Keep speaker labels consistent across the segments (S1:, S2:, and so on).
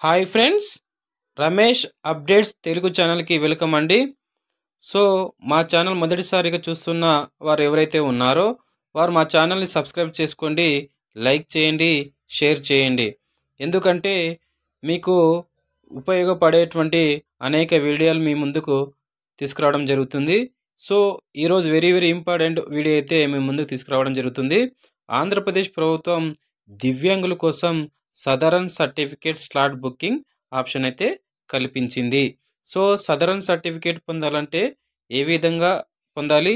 S1: Hi friends, Ramesh updates Telugu ఛానల్కి welcome అండి. So మా ఛానల్ మొదటిసారిగా చూస్తున్న వారు ఎవరైతే ఉన్నారో వారు మా ఛానల్ని సబ్స్క్రైబ్ చేసుకోండి, లైక్ చేయండి, షేర్ చేయండి. ఎందుకంటే మీకు ఉపయోగపడేటువంటి అనేక వీడియోలు మీ ముందుకు తీసుకురావడం జరుగుతుంది. సో ఈరోజు వెరీ ఇంపార్టెంట్ వీడియో అయితే మీ ముందుకు తీసుకురావడం జరుగుతుంది. ఆంధ్రప్రదేశ్ ప్రభుత్వం దివ్యాంగుల కోసం southern certificate slot booking option అయితే కల్పించింది. సో సదరన్ సర్టిఫికేట్ పొందాలంటే ఏ విధంగా పొందాలి,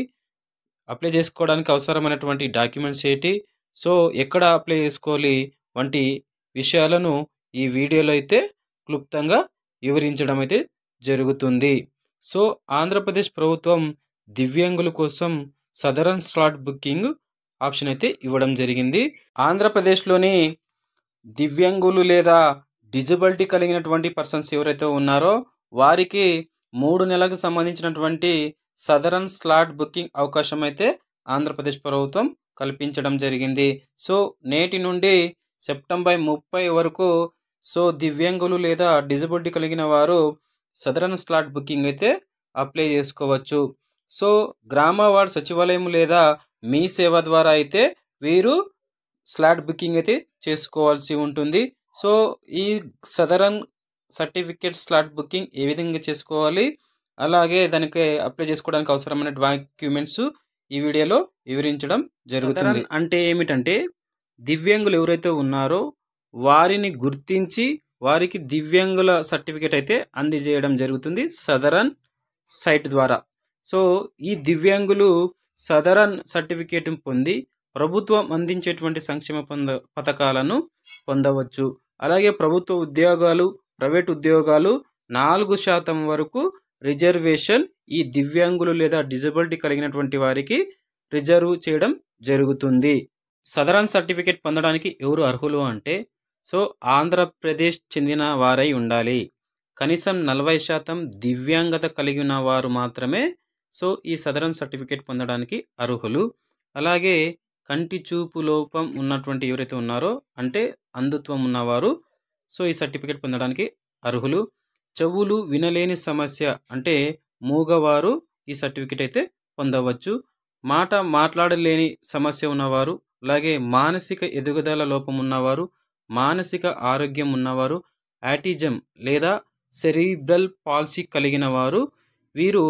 S1: అప్లై చేసుకోవడానికి అవసరమైనటువంటి డాక్యుమెంట్స్ ఏంటి, సో ఎక్కడ అప్లై చేసుకోవాలి వంటి విషయాలను ఈ వీడియోలో అయితే క్లుప్తంగా వివరించడం అయితే జరుగుతుంది. సో ఆంధ్రప్రదేశ్ ప్రభుత్వం దివ్యాంగుల కోసం సదరన్ స్లాట్ బుకింగ్ ఆప్షన్ అయితే ఇవ్వడం జరిగింది. ఆంధ్రప్రదేశ్లోని దివ్యాంగులు లేదా డిజబిలిటీ కలిగినటువంటి పర్సన్స్ ఎవరైతే ఉన్నారో వారికి 3 నెలలకు సంబంధించినటువంటి సదరన్ స్లాట్ బుకింగ్ అవకాశం అయితే ఆంధ్రప్రదేశ్ ప్రభుత్వం కల్పించడం జరిగింది. సో నేటి నుండి సెప్టెంబర్ 30 వరకు సో దివ్యాంగులు లేదా డిజబిలిటీ కలిగిన వారు సదరన్ స్లాట్ బుకింగ్ అయితే అప్లై చేసుకోవచ్చు. సో గ్రామ వార్డ్ సచివాలయం లేదా మీ సేవ ద్వారా అయితే వీరు స్లాట్ బుకింగ్ అయితే చేసుకోవాల్సి ఉంటుంది. సో ఈ సదరన్ సర్టిఫికేట్ స్లాట్ బుకింగ్ ఏ విధంగా చేసుకోవాలి, అలాగే దానికి అప్లై చేసుకోవడానికి అవసరమైన డాక్యుమెంట్స్ ఈ వీడియోలో వివరించడం జరుగుతుంది. అంటే ఏమిటంటే దివ్యాంగులు ఎవరైతే ఉన్నారో వారిని గుర్తించి వారికి దివ్యాంగుల సర్టిఫికేట్ అయితే అందజేయడం జరుగుతుంది సదరన్ సైట్ ద్వారా. సో ఈ దివ్యాంగులు సదరన్ సర్టిఫికేట్ పొంది ప్రభుత్వం అందించేటువంటి సంక్షేమ పథకాలను పొందవచ్చు. అలాగే ప్రభుత్వ ఉద్యోగాలు, ప్రైవేట్ ఉద్యోగాలు 4% వరకు రిజర్వేషన్ ఈ దివ్యాంగులు లేదా డిజబిలిటీ కలిగినటువంటి వారికి రిజర్వ్ చేయడం జరుగుతుంది. సదరన్ సర్టిఫికేట్ పొందడానికి ఎవరు అర్హులు అంటే సో ఆంధ్రప్రదేశ్ చెందిన వారై ఉండాలి. కనీసం 40% దివ్యాంగత కలిగిన వారు మాత్రమే సో ఈ సదరన్ సర్టిఫికేట్ పొందడానికి అర్హులు. అలాగే కంటి చూపు లోపం ఉన్నటువంటి ఎవరైతే ఉన్నారో అంటే అంధత్వం ఉన్నవారు సో ఈ సర్టిఫికేట్ పొందడానికి అర్హులు. చెవులు వినలేని సమస్య అంటే మూగవారు ఈ సర్టిఫికేట్ అయితే పొందవచ్చు. మాట్లాడలేని సమస్య ఉన్నవారు, అలాగే మానసిక ఎదుగుదల లోపం ఉన్నవారు, మానసిక ఆరోగ్యం ఉన్నవారు, ఆటిజం లేదా సెరిబ్రల్ పాల్సీ కలిగిన వారు వీరు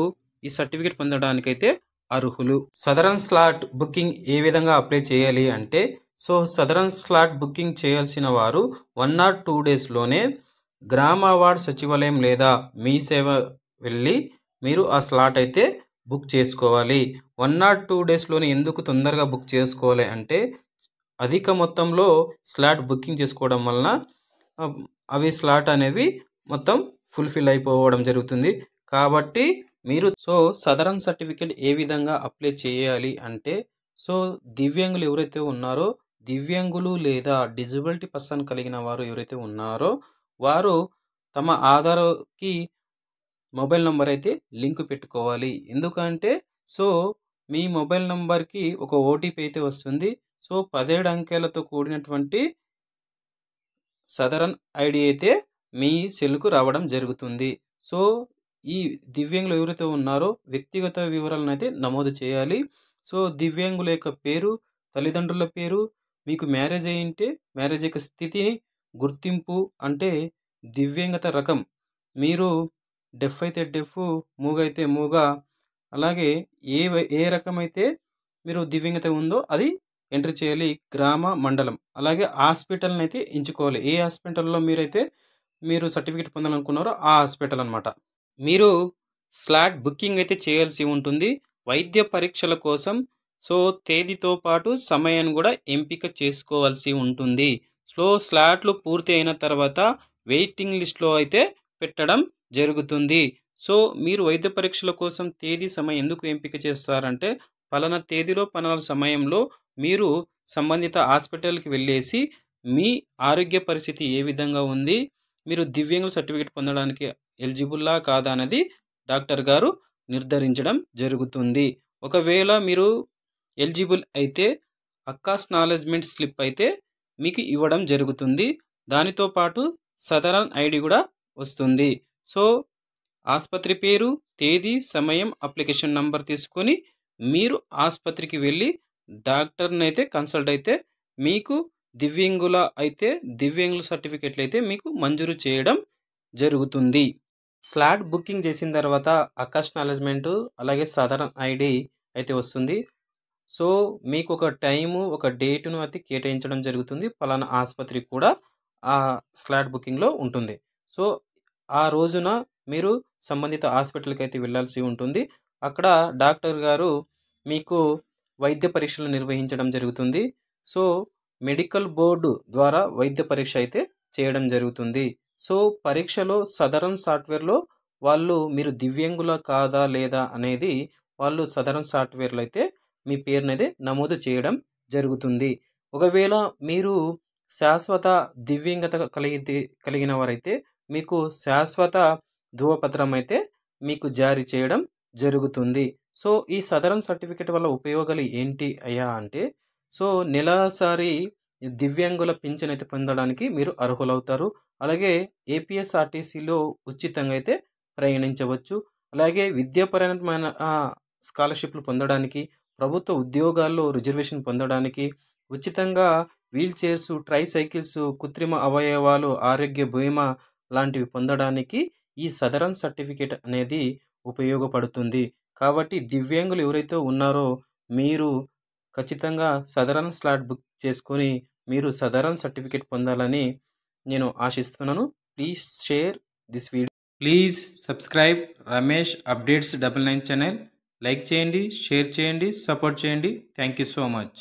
S1: ఈ సర్టిఫికేట్ పొందడానికైతే అర్హులు. సదరన్ స్లాట్ బుకింగ్ ఏ విధంగా అప్లై చేయాలి అంటే సో సదరన్ స్లాట్ బుకింగ్ చేయాల్సిన వారు 1 or 2 డేస్లోనే గ్రామ వార్డ్ సచివాలయం లేదా మీ సేవ వెళ్ళి మీరు ఆ స్లాట్ అయితే బుక్ చేసుకోవాలి. 1 or 2 డేస్లోనే ఎందుకు తొందరగా బుక్ చేసుకోవాలి అంటే అధిక మొత్తంలో స్లాట్ బుకింగ్ చేసుకోవడం వలన అవి స్లాట్ అనేవి మొత్తం ఫుల్ఫిల్ అయిపోవడం జరుగుతుంది. కాబట్టి మీరు సో సదరన్ సర్టిఫికేట్ ఏ విధంగా అప్లై చేయాలి అంటే సో దివ్యాంగులు ఎవరైతే ఉన్నారో దివ్యాంగులు లేదా డిజబిలిటీ పర్సన్ కలిగిన వారు ఎవరైతే ఉన్నారో వారు తమ ఆధార్కి మొబైల్ నంబర్ అయితే లింక్ పెట్టుకోవాలి. ఎందుకంటే సో మీ మొబైల్ నంబర్కి ఒక ఓటీపీ అయితే వస్తుంది. సో 17 అంకెలతో కూడినటువంటి సదరన్ ఐడి అయితే మీ సెల్కు రావడం జరుగుతుంది. సో ఈ దివ్యాంగులు ఎవరైతే ఉన్నారో వ్యక్తిగత వివరాలను అయితే నమోదు చేయాలి. సో దివ్యాంగుల యొక్క పేరు, తల్లిదండ్రుల పేరు, మీకు మ్యారేజ్ అయ్యింటే మ్యారేజ్ యొక్క స్థితిని, గుర్తింపు అంటే దివ్యాంగత రకం, మీరు డెఫ్ అయితే డెఫ్, మూగ అయితే మూగ, అలాగే ఏ రకమైతే మీరు దివ్యాంగత ఉందో అది ఎంట్రీ చేయాలి. గ్రామ, మండలం, అలాగే హాస్పిటల్ని అయితే ఎంచుకోవాలి. ఏ హాస్పిటల్లో మీరు సర్టిఫికేట్ పొందాలనుకున్నారో ఆ హాస్పిటల్ అనమాట. మీరు స్లాట్ బుకింగ్ అయితే చేయాల్సి ఉంటుంది. వైద్య పరీక్షల కోసం సో తేదీతో పాటు సమయాన్ని కూడా ఎంపిక చేసుకోవాల్సి ఉంటుంది. సో స్లాట్లు పూర్తి అయిన తర్వాత వెయిటింగ్ లిస్ట్లో అయితే పెట్టడం జరుగుతుంది. సో మీరు వైద్య పరీక్షల కోసం తేదీ సమయం ఎందుకు ఎంపిక చేస్తారంటే పలానా తేదీలో పలానా సమయంలో మీరు సంబంధిత హాస్పిటల్కి వెళ్ళేసి మీ ఆరోగ్య పరిస్థితి ఏ విధంగా ఉంది, మీరు దివ్యాంగుల సర్టిఫికేట్ పొందడానికి ఎలిజిబుల్లా కాదా అనేది డాక్టర్ గారు నిర్ధారించడం జరుగుతుంది. ఒకవేళ మీరు ఎలిజిబుల్ అయితే అక్కాస్నాలెడ్జ్మెంట్ స్లిప్ అయితే మీకు ఇవ్వడం జరుగుతుంది. దానితో పాటు సదరన్ ఐడి కూడా వస్తుంది. సో ఆసుపత్రి పేరు, తేదీ, సమయం, అప్లికేషన్ నంబర్ తీసుకొని మీరు ఆసుపత్రికి వెళ్ళి డాక్టర్ని అయితే కన్సల్ట్ అయితే మీకు దివ్యాంగుల సర్టిఫికెట్లు అయితే మీకు మంజూరు చేయడం జరుగుతుంది. స్లాట్ బుకింగ్ చేసిన తర్వాత అకనాలెడ్జ్మెంట్ అలాగే సదరన్ ఐడి అయితే వస్తుంది. సో మీకు ఒక టైము, ఒక డేటును అయితే కేటాయించడం జరుగుతుంది. పలానా ఆసుపత్రికి కూడా ఆ స్లాట్ బుకింగ్లో ఉంటుంది. సో ఆ రోజున మీరు సంబంధిత హాస్పిటల్కి అయితే వెళ్ళాల్సి ఉంటుంది. అక్కడ డాక్టర్ గారు మీకు వైద్య పరీక్షలు నిర్వహించడం జరుగుతుంది. సో మెడికల్ బోర్డు ద్వారా వైద్య పరీక్ష అయితే చేయడం జరుగుతుంది. సో పరీక్షలో సదరన్ సాఫ్ట్వేర్లో వాళ్ళు మీరు దివ్యాంగుల కాదా లేదా అనేది వాళ్ళు సదరన్ సాఫ్ట్వేర్లో అయితే మీ పేరునైతే నమోదు చేయడం జరుగుతుంది. ఒకవేళ మీరు శాశ్వత దివ్యాంగత కలిగిన వారైతే మీకు శాశ్వత ధృవపత్రం అయితే మీకు జారీ చేయడం జరుగుతుంది. సో ఈ సదరన్ సర్టిఫికేట్ వల్ల ఉపయోగాలు ఏంటి అయ్యా అంటే, సో నెలసరి దివ్యాంగుల పింఛన్ అయితే పొందడానికి మీరు అర్హులవుతారు. అలాగే ఏపీఎస్ఆర్టీసీలో ఉచితంగా అయితే ప్రయాణించవచ్చు. అలాగే విద్యాపరమైన స్కాలర్షిప్లు పొందడానికి, ప్రభుత్వ ఉద్యోగాల్లో రిజర్వేషన్ పొందడానికి, ఉచితంగా వీల్ చైర్స్, ట్రై సైకిల్స్, కృత్రిమ అవయవాలు, ఆరోగ్య బీమా లాంటివి పొందడానికి ఈ సదరన్ సర్టిఫికేట్ అనేది ఉపయోగపడుతుంది. కాబట్టి దివ్యాంగులు ఎవరైతే ఉన్నారో మీరు ఖచ్చితంగా సదరన్ స్లాట్ బుక్ చేసుకొని మీరు సదరన్ సర్టిఫికేట్ పొందాలని నేను ఆశిస్తున్నాను. Please share this video. Please subscribe Ramesh updates 99 channel. Like చేయండి, షేర్ చేయండి, సపోర్ట్ చేయండి. Thank you so much.